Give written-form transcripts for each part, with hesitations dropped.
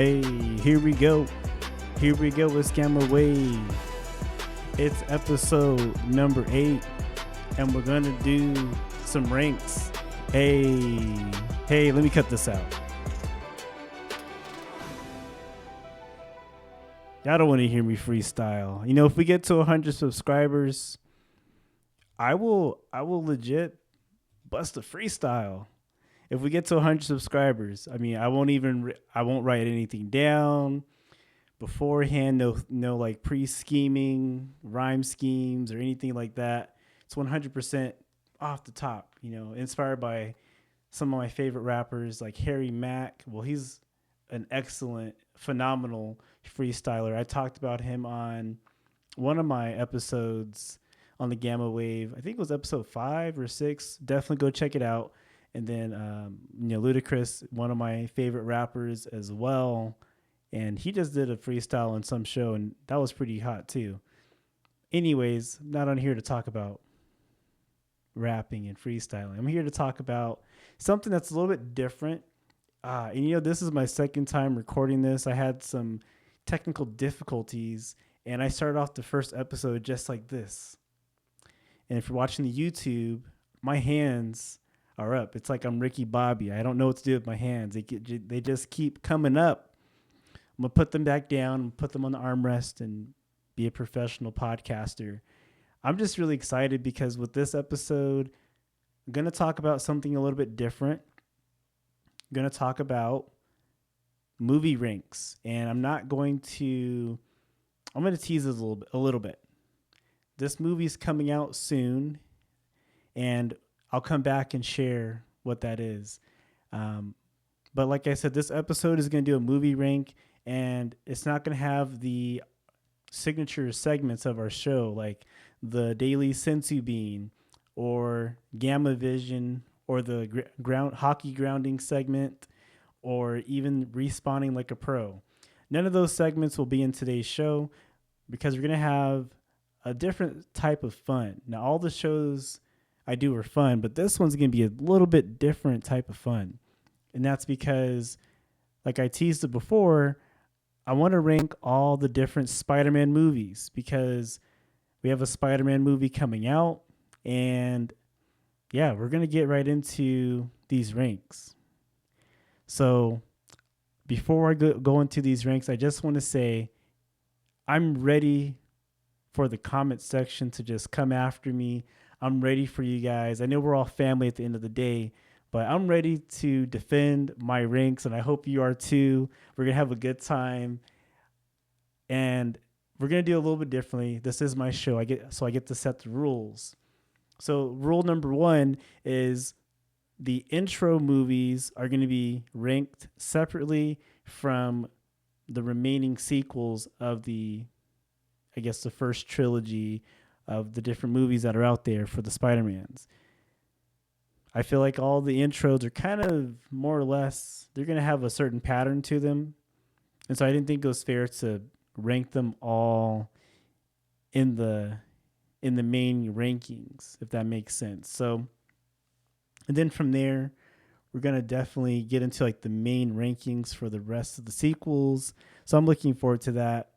Hey, here we go. Here we go with G.A.M.M.A. It's episode number 8, and we're going to do some ranks. Hey, let me cut this out. Y'all don't want to hear me freestyle. You know, if we get to 100 subscribers, I will legit bust a freestyle. If we get to 100 subscribers, I mean, I won't write anything down beforehand. No like pre-scheming, rhyme schemes or anything like that. It's 100% off the top, you know, inspired by some of my favorite rappers like Harry Mack. Well, he's an excellent, phenomenal freestyler. I talked about him on one of my episodes on the Gamma Wave. I think it was episode 5 or 6. Definitely go check it out. And then, Ludacris, one of my favorite rappers as well. And he just did a freestyle on some show, and that was pretty hot too. Anyways, I'm not on here to talk about rapping and freestyling. I'm here to talk about something that's a little bit different. This is my second time recording this. I had some technical difficulties, and I started off the first episode just like this. And if you're watching the YouTube, my hands are up. It's like I'm Ricky Bobby. I don't know what to do with my hands. They just keep coming up. I'm going to put them back down, put them on the armrest, and be a professional podcaster. I'm just really excited because with this episode, I'm going to talk about something a little bit different. I'm going to talk about movie ranks, and I'm going to tease this a little bit. This movie's coming out soon, and I'll come back and share what that is. But like I said, this episode is going to do a movie rank, and it's not going to have the signature segments of our show, like the Daily Sensu Bean or Gamma Vision or the hockey grounding segment or even respawning like a pro. None of those segments will be in today's show because we're going to have a different type of fun. Now, all the shows I do are fun, but this one's going to be a little bit different type of fun. And that's because, like I teased it before, I want to rank all the different Spider-Man movies because we have a Spider-Man movie coming out. And yeah, we're going to get right into these ranks. So before I go into these ranks, I just want to say I'm ready for the comment section to just come after me. I'm ready for you guys. I know we're all family at the end of the day, but I'm ready to defend my ranks, and I hope you are too. We're going to have a good time, and we're going to do a little bit differently. This is my show. I get to set the rules. So rule number 1 is the intro movies are going to be ranked separately from the remaining sequels of the first trilogy of the different movies that are out there for the Spider-Mans. I feel like all the intros are kind of more or less, they're going to have a certain pattern to them. And so I didn't think it was fair to rank them all in the main rankings, if that makes sense. So, and then from there, we're going to definitely get into like the main rankings for the rest of the sequels. So I'm looking forward to that.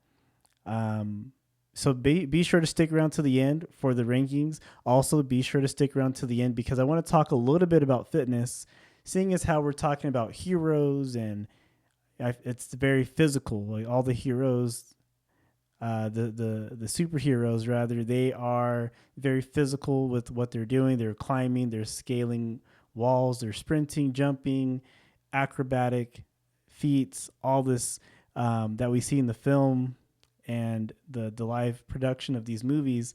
So be sure to stick around to the end for the rankings. Also, be sure to stick around to the end because I want to talk a little bit about fitness, seeing as how we're talking about heroes and it's very physical. Like all the heroes, the superheroes rather, they are very physical with what they're doing. They're climbing, they're scaling walls, they're sprinting, jumping, acrobatic feats, all this that we see in the film and the live production of these movies.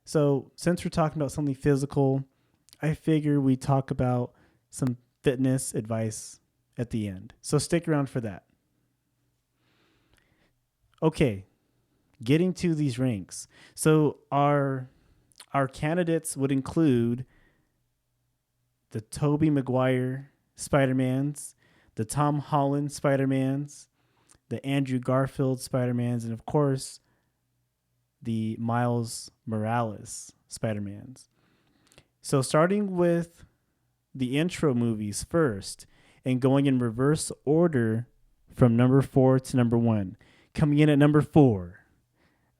So since we're talking about something physical, I figure we talk about some fitness advice at the end. So stick around for that. Okay, getting to these ranks. So our candidates would include the Tobey Maguire Spider-Mans, the Tom Holland Spider-Mans, the Andrew Garfield Spider-Mans, and of course, the Miles Morales Spider-Mans. So starting with the intro movies first and going in reverse order from number 4 to number 1. Coming in at number 4.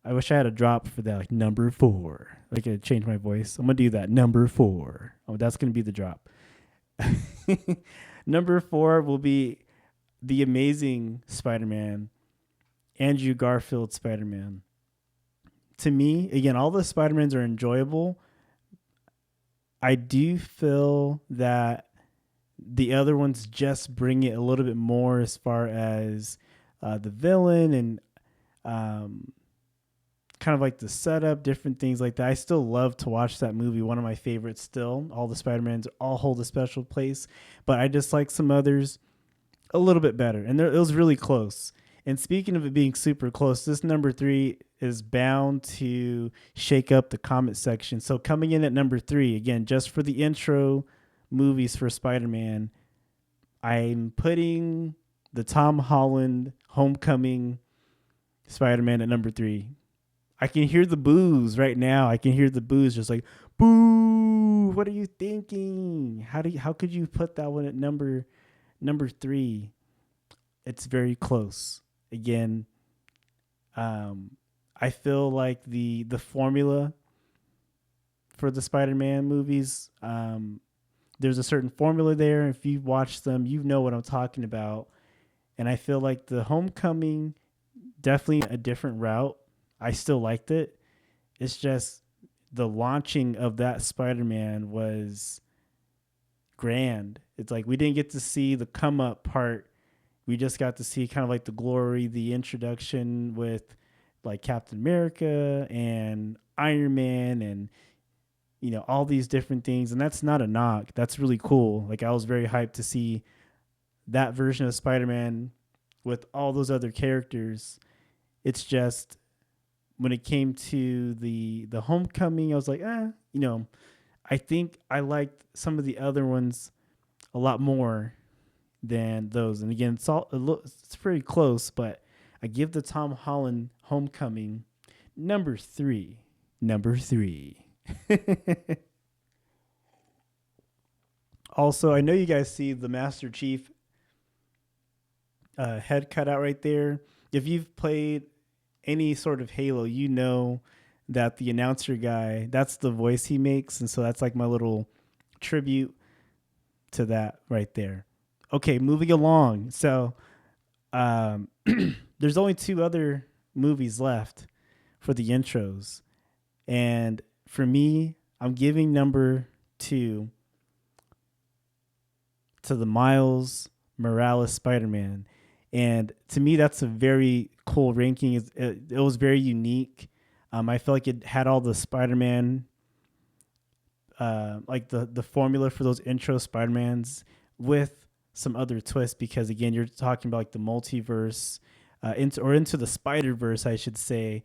I wish I had a drop for that, like number 4. Like I change my voice. I'm gonna do that. Number 4. Oh, that's gonna be the drop. Number 4 will be the Amazing Spider-Man, Andrew Garfield Spider-Man. To me, again, all the Spider-Mans are enjoyable. I do feel that the other ones just bring it a little bit more as far as the villain and kind of like the setup, different things like that. I still love to watch that movie. One of my favorites still. All the Spider-Mans all hold a special place, but I just like some others a little bit better. And it was really close. And speaking of it being super close, this number 3 is bound to shake up the comment section. So coming in at number 3, again, just for the intro movies for Spider-Man, I'm putting the Tom Holland Homecoming Spider-Man at number 3. I can hear the boos right now. I can hear the boos just like, boo, what are you thinking? How could you put that one at number 3? It's very close. Again, I feel like the formula for the Spider-Man movies, there's a certain formula there. If you've watched them, you know what I'm talking about. And I feel like the Homecoming, definitely a different route. I still liked it. It's just the launching of that Spider-Man was grand. It's like we didn't get to see the come up part. We just got to see kind of like the glory, the introduction with like Captain America and Iron Man and, you know, all these different things. And that's not a knock. That's really cool. Like I was very hyped to see that version of Spider-Man with all those other characters. It's just when it came to the Homecoming, I was like, you know, I think I liked some of the other ones a lot more than those. And again, it's pretty close, but I give the Tom Holland Homecoming number 3. Number 3. Also, I know you guys see the Master Chief head cut out right there. If you've played any sort of Halo, you know that the announcer guy, that's the voice he makes. And so that's like my little tribute to that right there. Okay, moving along. So there's only 2 other movies left for the intros. And for me, I'm giving number 2 to the Miles Morales Spider-Man. And to me, that's a very cool ranking. It was very unique. I feel like it had all the Spider-Man, like the formula for those intro Spider-Mans with some other twists, because again, you're talking about like the multiverse, into the Spider-Verse, I should say.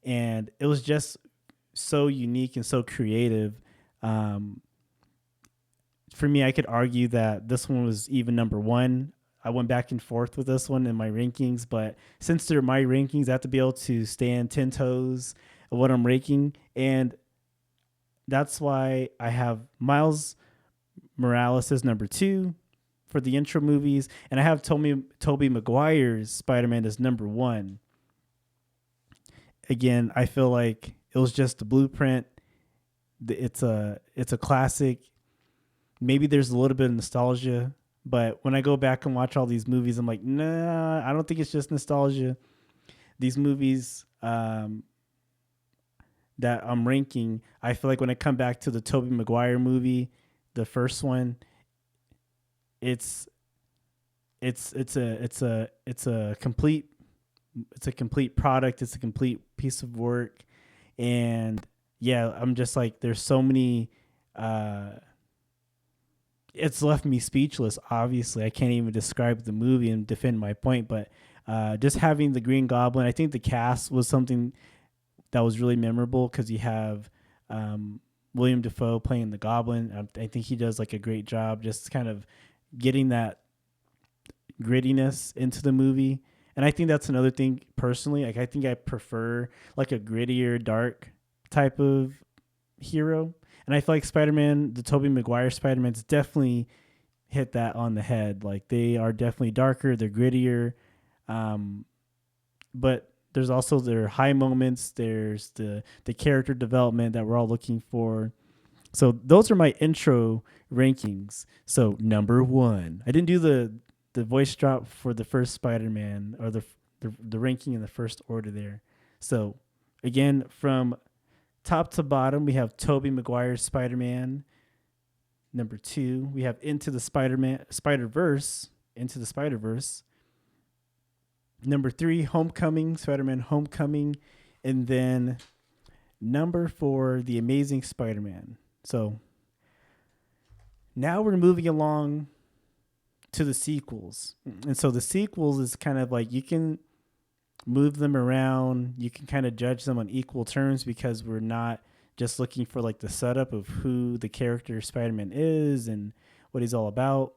And it was just so unique and so creative. For me, I could argue that this one was even number 1. I went back and forth with this one in my rankings, but since they're my rankings, I have to be able to stand 10 toes of what I'm ranking. And that's why I have Miles Morales as number 2 for the intro movies. And I have Tobey Maguire's Spider-Man as number 1. Again, I feel like it was just the blueprint. It's a classic. Maybe there's a little bit of nostalgia, but when I go back and watch all these movies, I'm like, nah, I don't think it's just nostalgia. These movies that I'm ranking, I feel like when I come back to the Tobey Maguire movie, the first one, it's a complete product. It's a complete piece of work. And yeah, I'm just like, there's so many, it's left me speechless. Obviously, I can't even describe the movie and defend my point, but just having the Green Goblin, I think the cast was something that was really memorable, because you have William Dafoe playing the Goblin. I think he does like a great job just kind of getting that grittiness into the movie. And I think that's another thing personally. Like, I think I prefer like a grittier, dark type of hero. And I feel like Spider-Man, the Tobey Maguire Spider-Man's definitely hit that on the head. Like, they are definitely darker, they're grittier. Um, but there's also their high moments. There's the character development that we're all looking for. So those are my intro rankings. So number one, I didn't do the voice drop for the first Spider-Man or the ranking in the first order there. So again, from top to bottom, we have Tobey Maguire's Spider-Man. Number two, we have Into the Spider-Verse. Into the Spider-Verse. Number three, Homecoming, Spider-Man Homecoming. And then number four, The Amazing Spider-Man. So now we're moving along to the sequels. And so the sequels is kind of like you can move them around. You can kind of judge them on equal terms because we're not just looking for like the setup of who the character Spider-Man is and what he's all about,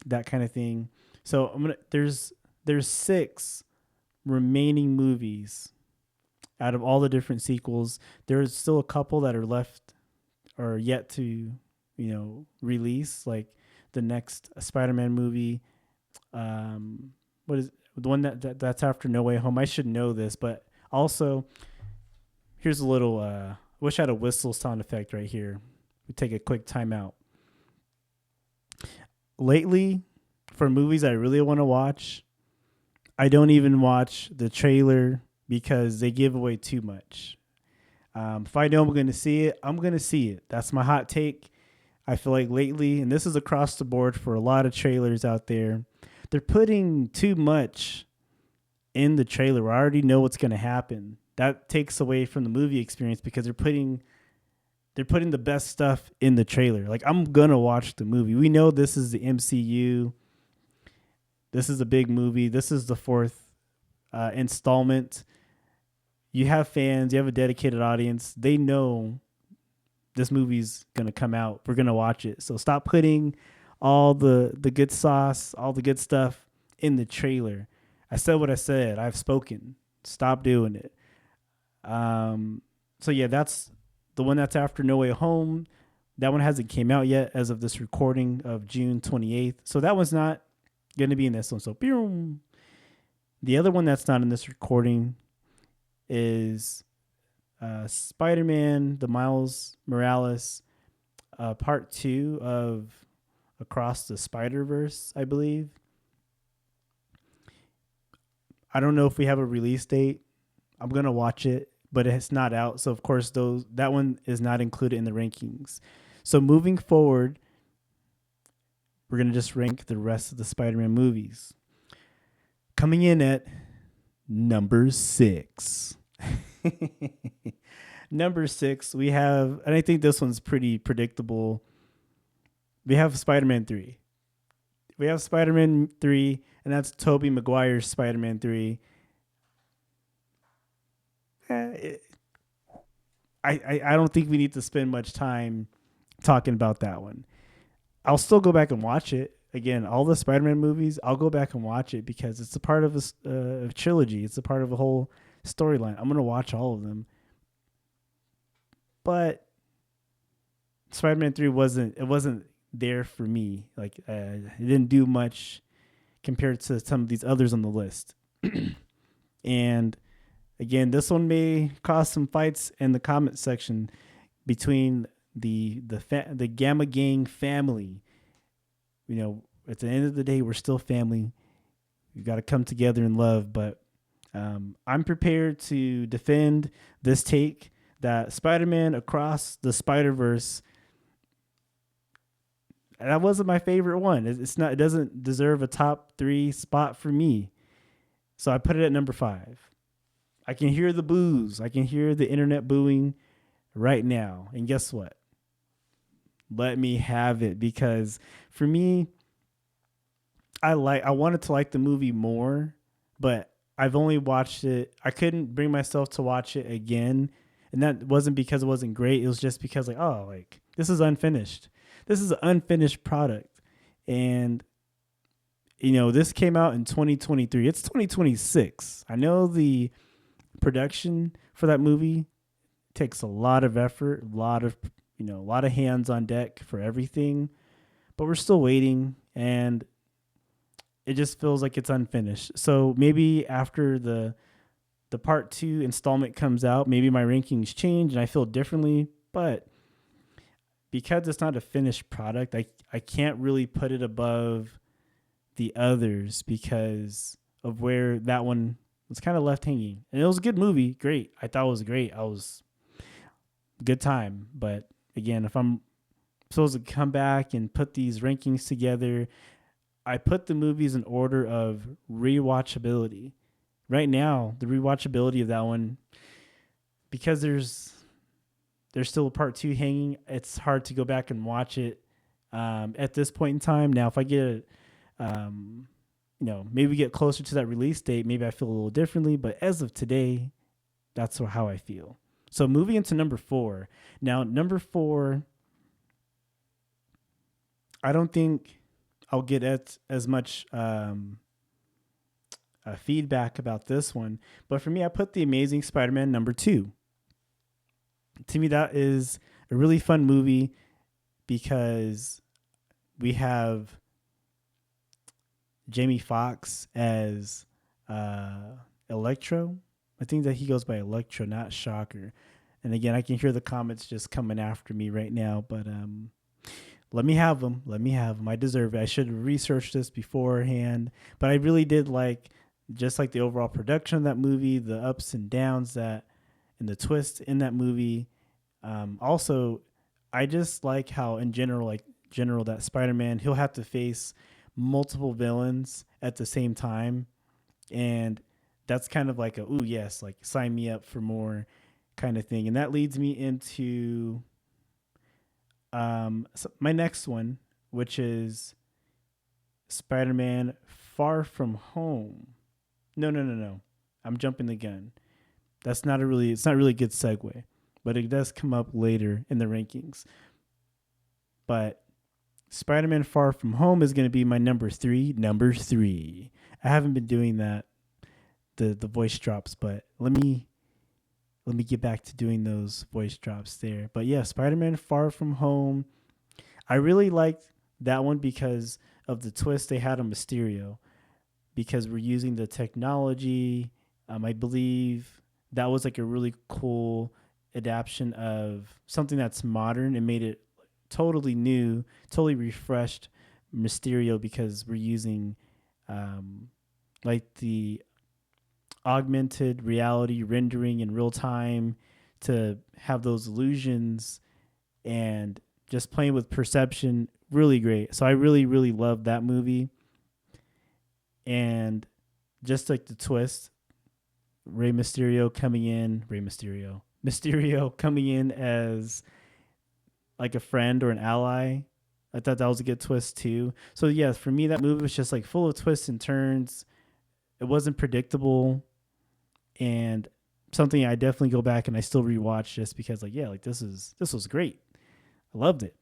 that kind of thing. So there's 6 remaining movies out of all the different sequels. There's still a couple that are left or yet to, release, like the next Spider-Man movie. What is the one that's after No Way Home? I should know this, but also here's a little. Wish I had a whistle sound effect right here. We take a quick timeout. Lately, for movies I really want to watch, I don't even watch the trailer because they give away too much. If I know I'm going to see it, I'm going to see it. That's my hot take. I feel like lately, and this is across the board for a lot of trailers out there, they're putting too much in the trailer. I already know what's going to happen. That takes away from the movie experience because they're putting the best stuff in the trailer. Like, I'm going to watch the movie. We know this is the MCU. This is a big movie. This is the 4th installment. You have fans. You have a dedicated audience. They know this movie's going to come out. We're going to watch it. So stop putting all the good sauce, all the good stuff in the trailer. I said what I said. I've spoken. Stop doing it. So yeah, that's the one that's after No Way Home. That one hasn't came out yet as of this recording of June 28th. So that one's not going to be in this one. So boom. The other one that's not in this recording is Spider-Man, the Miles Morales, part 2 of Across the Spider-Verse, I believe. I don't know if we have a release date. I'm going to watch it, but it's not out. So, of course, that one is not included in the rankings. So, moving forward, we're going to just rank the rest of the Spider-Man movies. Coming in at number 6. Number 6, we have, and I think this one's pretty predictable. We have Spider-Man 3. We have Spider-Man 3, and that's Tobey Maguire's Spider-Man 3. I don't think we need to spend much time talking about that one. I'll still go back and watch it. Again, all the Spider-Man movies, I'll go back and watch it because it's a part of a trilogy. It's a part of a whole storyline. I'm going to watch all of them. But Spider-Man 3 wasn't there for me. Like, it didn't do much compared to some of these others on the list. And again, this one may cause some fights in the comment section between the Gamma Gang family. At the end of the day, we're still family. We got to come together in love. But I'm prepared to defend this take that Spider-Man Across the Spider-Verse, that wasn't my favorite one. It's not. It doesn't deserve a top 3 spot for me. So I put it at number 5. I can hear the boos. I can hear the internet booing right now. And guess what? Let me have it, because for me, I wanted to like the movie more, but I've only watched it. I couldn't bring myself to watch it again. And that wasn't because it wasn't great. It was just because this is unfinished. This is an unfinished product. And, this came out in 2023. It's 2026. I know the production for that movie takes a lot of effort, a lot of hands on deck for everything, but we're still waiting. And it just feels like it's unfinished. So maybe after the part 2 installment comes out, maybe my rankings change and I feel differently, but because it's not a finished product, I can't really put it above the others because of where that one was kind of left hanging. And it was a good movie, great. I thought it was great. I was good time, but again, if I'm supposed to come back and put these rankings together, I put the movies in order of rewatchability. Right now, the rewatchability of that one, because there's still a part 2 hanging, it's hard to go back and watch it at this point in time. Now, if I get maybe get closer to that release date, maybe I feel a little differently. But as of today, that's how I feel. So moving into number 4. Now, number 4, I don't think I'll get as much feedback about this one. But for me, I put The Amazing Spider-Man number 2. To me, that is a really fun movie because we have Jamie Foxx as Electro. I think that he goes by Electro, not Shocker. And again, I can hear the comments just coming after me right now, but let me have them. Let me have them. I deserve it. I should have researched this beforehand, but I really did like just like the overall production of that movie, the ups and downs that and the twist in that movie. Also, I just like how in general that Spider-Man, he'll have to face multiple villains at the same time, and that's kind of like a ooh yes, like sign me up for more kind of thing. And that leads me into my next one, which is Spider-Man Far From Home. No. I'm jumping the gun. It's not really a good segue, but it does come up later in the rankings. But Spider-Man Far From Home is going to be my number 3. Number 3. I haven't been doing that, the voice drops, but let me get back to doing those voice drops there. But yeah, Spider-Man Far From Home. I really liked that one because of the twist they had on Mysterio, because we're using the technology. I believe that was like a really cool adaptation of something that's modern and made it totally new, totally refreshed Mysterio, because we're using like the augmented reality rendering in real time to have those illusions and just playing with perception. Really great. So I really, really loved that movie. And just like the twist, Mysterio coming in as like a friend or an ally. I thought that was a good twist too. So yeah, for me, that movie was just like full of twists and turns. It wasn't predictable, and something I definitely go back and I still rewatch just because this was great. I loved it.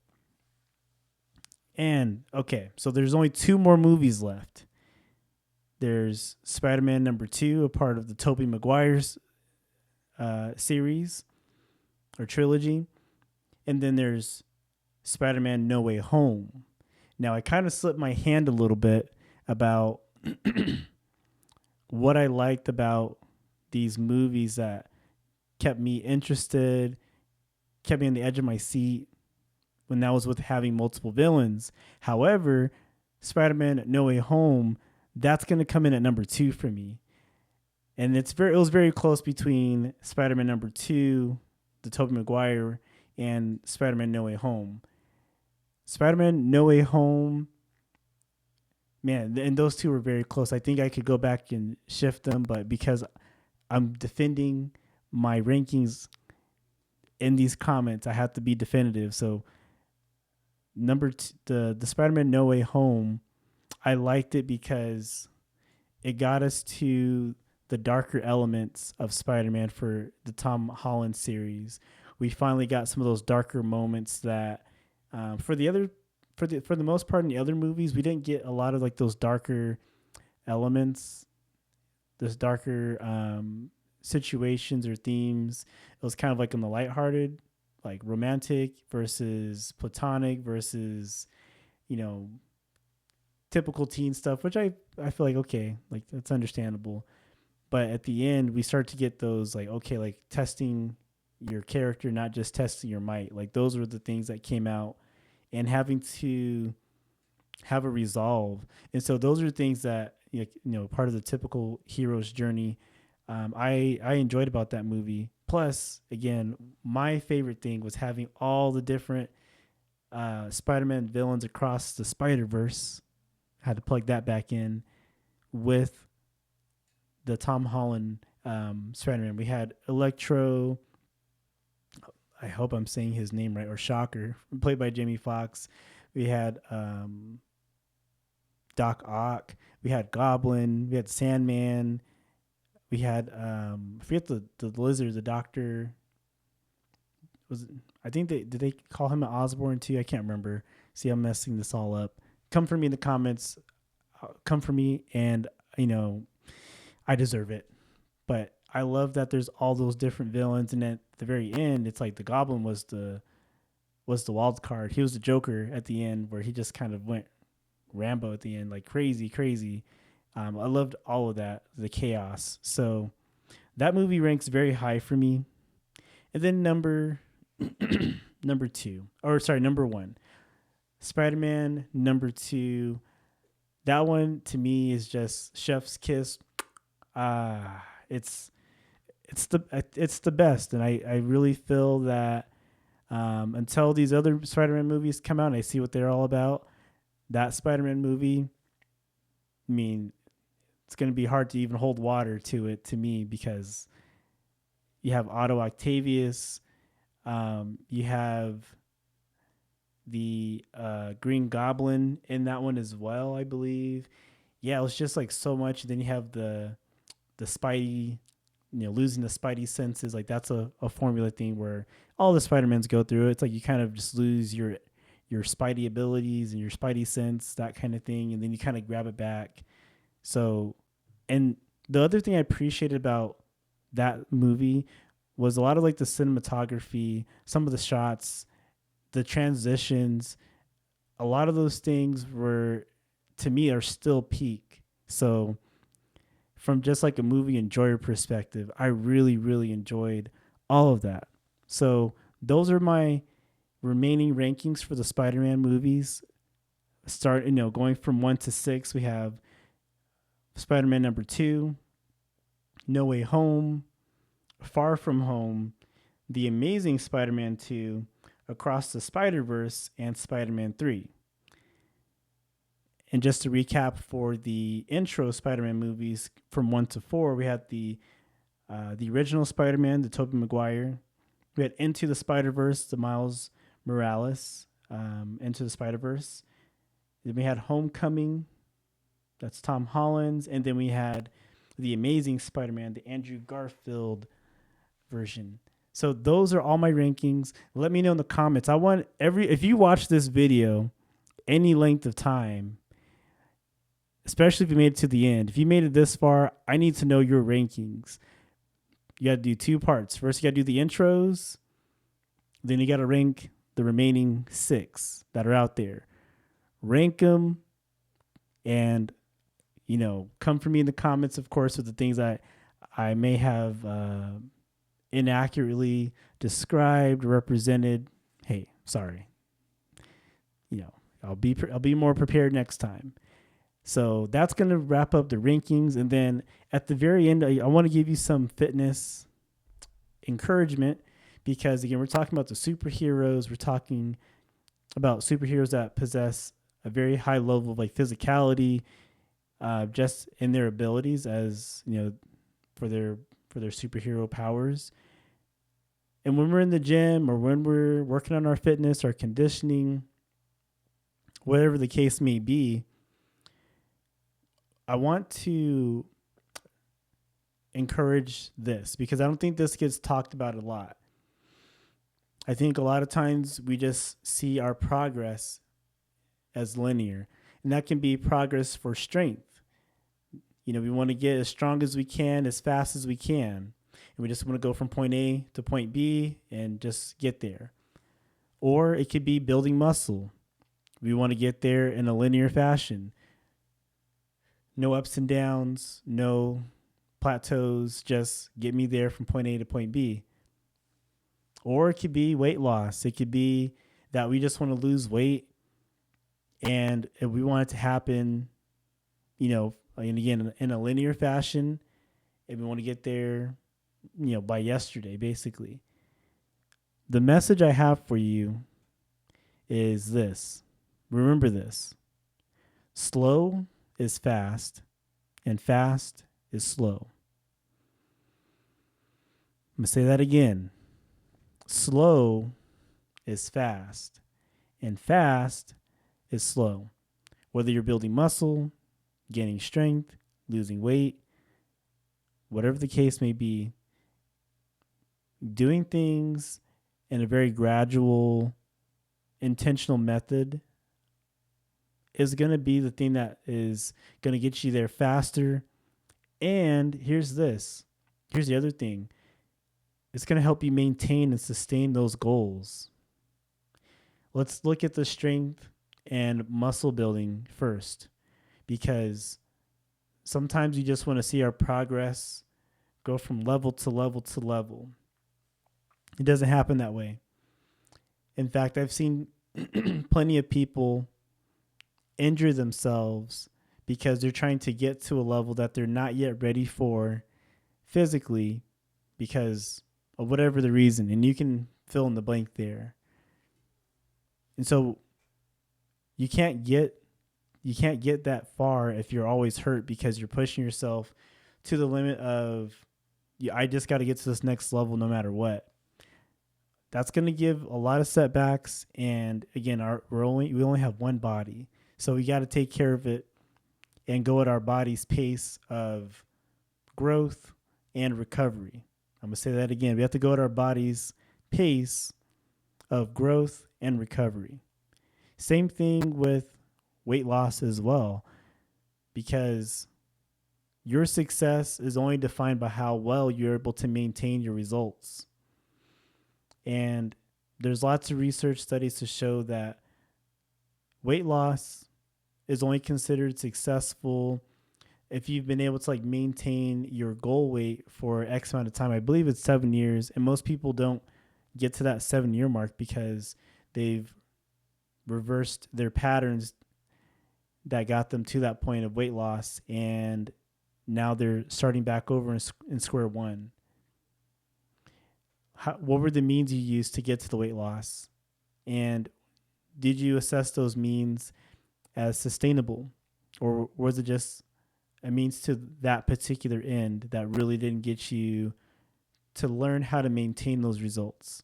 And okay, so there's only 2 more movies left. There's Spider-Man number 2, a part of the Tobey Maguire's series or trilogy. And then there's Spider-Man No Way Home. Now, I kind of slipped my hand a little bit about what I liked about these movies that kept me interested, kept me on the edge of my seat when that was with having multiple villains. However, Spider-Man No Way Home, that's going to come in at number 2 for me. And it was very close between Spider-Man number 2, the Tobey Maguire, and Spider-Man No Way Home. Spider-Man No Way Home, man, and those 2 were very close. I think I could go back and shift them, but because I'm defending my rankings in these comments, I have to be definitive. So the Spider-Man No Way Home, I liked it because it got us to the darker elements of Spider-Man for the Tom Holland series. We finally got some of those darker moments that for the most part in the other movies, we didn't get a lot of like those darker elements, those darker situations or themes. It was kind of like on the lighthearted, like romantic versus platonic versus, typical teen stuff, which I feel like okay, like that's understandable. But at the end, we start to get those like okay, like testing your character, not just testing your might. Like those were the things that came out, and having to have a resolve. And so those are things that part of the typical hero's journey. I enjoyed about that movie. Plus, again, my favorite thing was having all the different Spider-Man villains across the Spider-Verse. Had to plug that back in with the Tom Holland Spider-Man. We had Electro. I hope I'm saying his name right, or Shocker, played by Jamie Foxx. We had Doc Ock. We had Goblin. We had Sandman. We had I forget the lizard, the doctor. I think did they call him an Osborn too? I can't remember. See, I'm messing this all up. Come for me in the comments. Come for me, and I deserve it. But I love that there's all those different villains, and at the very end, it's like the Goblin was the wild card. He was the Joker at the end, where he just kind of went Rambo at the end, like crazy. I loved all of that, the chaos. So that movie ranks very high for me. And then number one, Spider-Man number 2. That one to me is just chef's kiss. It's the best, and I really feel that until these other Spider-Man movies come out and I see what they're all about, that Spider-Man movie, I mean, it's going to be hard to even hold water to it to me, because you have Otto Octavius, you have the Green Goblin in that one as well, I believe. Yeah, it was just like so much. Then you have the Spidey, losing the Spidey senses. Like that's a formula thing where all the Spider-Mans go through. It's like you kind of just lose your Spidey abilities and your Spidey sense, that kind of thing, and then you kind of grab it back. So, and the other thing I appreciated about that movie was a lot of like the cinematography, some of the shots, the transitions, a lot of those things were, to me, are still peak. So from just like a movie enjoyer perspective, I really, really enjoyed all of that. So those are my remaining rankings for the Spider-Man movies. Going from 1 to 6, we have Spider-Man number 2, No Way Home, Far From Home, The Amazing Spider-Man 2, Across the Spider-Verse, and Spider-Man 3. And just to recap for the intro Spider-Man movies from 1 to 4, we had the original Spider-Man, the Tobey Maguire. We had Into the Spider-Verse, the Miles Morales, Into the Spider-Verse. Then we had Homecoming, that's Tom Holland's. And then we had The Amazing Spider-Man, the Andrew Garfield version. So those are all my rankings. Let me know in the comments. If you watch this video any length of time, especially if you made it to the end, if you made it this far, I need to know your rankings. You got to do 2 parts. First, you got to do the intros. Then you got to rank the remaining 6 that are out there. Rank them, and come for me in the comments, of course, with the things that I may have inaccurately described, represented. Hey, sorry. I'll be more prepared next time. So that's going to wrap up the rankings. And then at the very end, I want to give you some fitness encouragement, because again, we're talking about the superheroes. We're talking about superheroes that possess a very high level of like physicality, just in their abilities, as for their superhero powers. And when we're in the gym, or when we're working on our fitness, our conditioning, whatever the case may be, I want to encourage this, because I don't think this gets talked about a lot. I think a lot of times we just see our progress as linear, and that can be progress for strength. We want to get as strong as we can, as fast as we can, and we just want to go from point A to point B and just get there. Or it could be building muscle. We want to get there in a linear fashion. No ups and downs, no plateaus, just get me there from point A to point B. Or it could be weight loss. It could be that we just want to lose weight and we want it to happen, and again, in a linear fashion, and we want to get there, by yesterday, basically. The message I have for you is this. Remember this. Slow is fast, and fast is slow. I'm going to say that again. Slow is fast, and fast is slow. Whether you're building muscle, gaining strength, losing weight, whatever the case may be, doing things in a very gradual, intentional method is going to be the thing that is going to get you there faster. And here's the other thing. It's going to help you maintain and sustain those goals. Let's look at the strength and muscle building first, because sometimes you just want to see our progress go from level to level to level. It doesn't happen that way. In fact, I've seen plenty of people injure themselves because they're trying to get to a level that they're not yet ready for physically because of whatever the reason. And you can fill in the blank there. And so you can't get that far if you're always hurt because you're pushing yourself to the limit of, I just got to get to this next level no matter what. That's going to give a lot of setbacks. And again, we only have one body. So we got to take care of it and go at our body's pace of growth and recovery. I'm going to say that again. We have to go at our body's pace of growth and recovery. Same thing with weight loss as well, because your success is only defined by how well you're able to maintain your results. And there's lots of research studies to show that weight loss is only considered successful if you've been able to maintain your goal weight for X amount of time. I believe it's 7 years, and most people don't get to that 7-year mark because they've reversed their patterns that got them to that point of weight loss, and now they're starting back over in square one. What were the means you used to get to the weight loss? And did you assess those means as sustainable? Or was it just a means to that particular end that really didn't get you to learn how to maintain those results?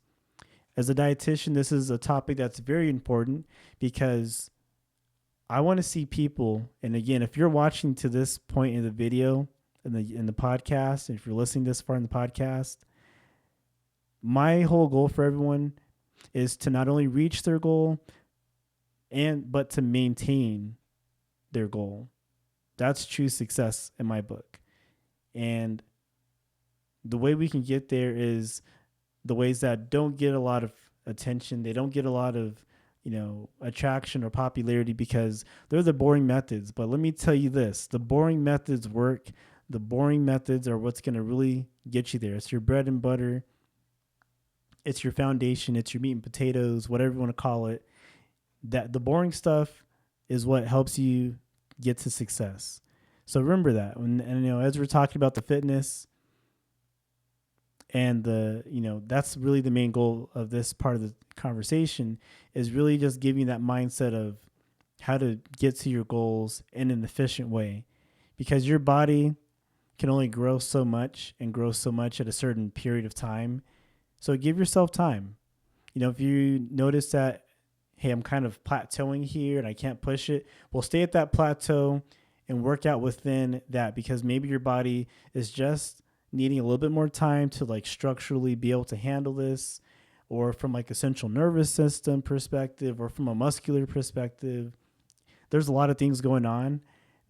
As a dietitian, this is a topic that's very important because I want to see people, and again, if you're watching to this point in the video, in the podcast, and if you're listening this far in the podcast, my whole goal for everyone is to not only reach their goal, but to maintain their goal. That's true success in my book. And the way we can get there is the ways that don't get a lot of attention. They don't get a lot of, attraction or popularity because they're the boring methods. But let me tell you this, the boring methods work. The boring methods are what's going to really get you there. It's your bread and butter. It's your foundation. It's your meat and potatoes, whatever you want to call it. That the boring stuff is what helps you get to success. So remember that. As we're talking about the fitness and that's really the main goal of this part of the conversation, is really just giving that mindset of how to get to your goals in an efficient way, because your body can only grow so much and grow so much at a certain period of time. So give yourself time. If you notice that, hey, I'm kind of plateauing here and I can't push it, well, stay at that plateau and work out within that, because maybe your body is just needing a little bit more time to structurally be able to handle this, or from a central nervous system perspective, or from a muscular perspective. There's a lot of things going on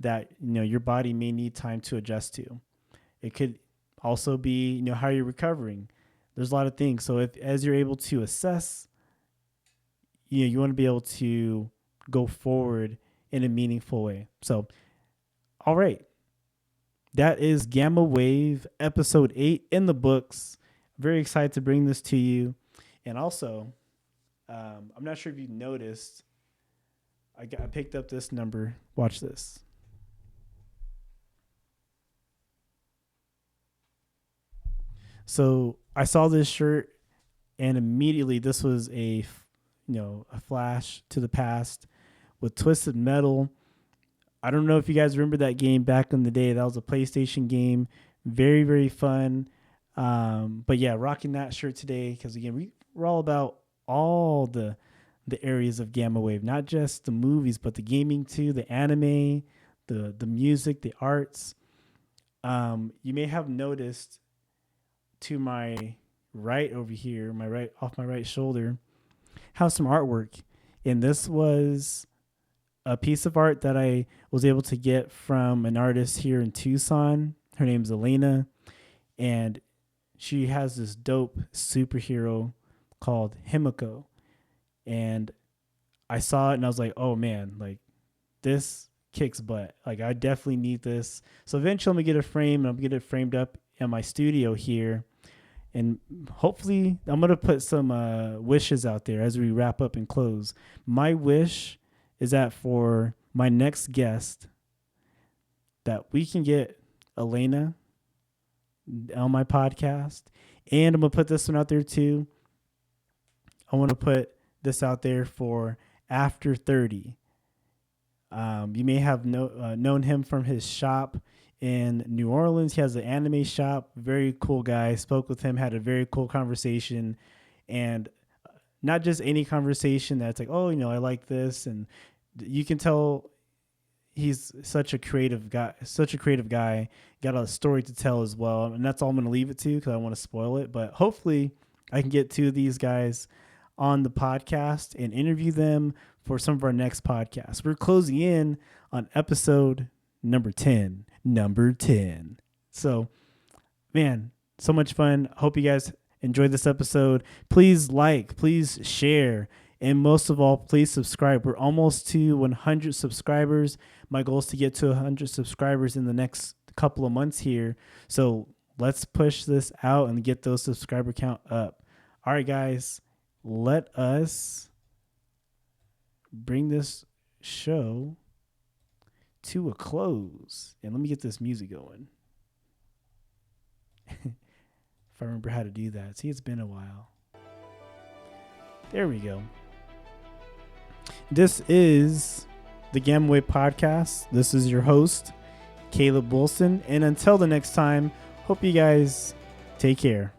that, your body may need time to adjust to. It could also be, how you're recovering. There's a lot of things. So as you're able to assess, you want to be able to go forward in a meaningful way. So All right. That is Gamma Wave episode 8 in the books. Very excited to bring this to you. And also, I'm not sure if you noticed, I picked up this number. Watch this. So I saw this shirt, and immediately this was a flash to the past with Twisted Metal. I don't know if you guys remember that game back in the day. That was a PlayStation game. Very, very fun. But yeah, rocking that shirt today because, again, we're all about all the areas of Gamma Wave, not just the movies, but the gaming too, the anime, the music, the arts. You may have noticed to my right over here, off my right shoulder, have some artwork. And this was a piece of art that I was able to get from an artist here in Tucson. Her name's Elena, and she has this dope superhero called Himiko. And I saw it and I was like, oh man, like this kicks butt. Like I definitely need this. So eventually I'm gonna get a frame and I'm gonna get it framed up in my studio here. And hopefully I'm gonna put some wishes out there as we wrap up and close. My wish is that for my next guest, that we can get Elena on my podcast. And I'm going to put this one out there too. I want to put this out there for After 30. You may have known him from his shop in New Orleans. He has an anime shop. Very cool guy. Spoke with him, had a very cool conversation. And not just any conversation that's like, oh, I like this. And you can tell he's such a creative guy, got a story to tell as well. And that's all I'm going to leave it to because I don't want to spoil it. But hopefully I can get two of these guys on the podcast and interview them for some of our next podcasts. We're closing in on episode number 10. So, man, so much fun. Hope you guys enjoyed this episode. Please like, please share, and most of all, please subscribe. We're almost to 100 subscribers. My goal is to get to 100 subscribers in the next couple of months here. So let's push this out and get those subscriber count up. All right, guys, let us bring this show to a close. And let me get this music going. If I remember how to do that. See, it's been a while. There we go. This is the G.A.M.M.A podcast. This is your host, Caleb Wilson. And until the next time, hope you guys take care.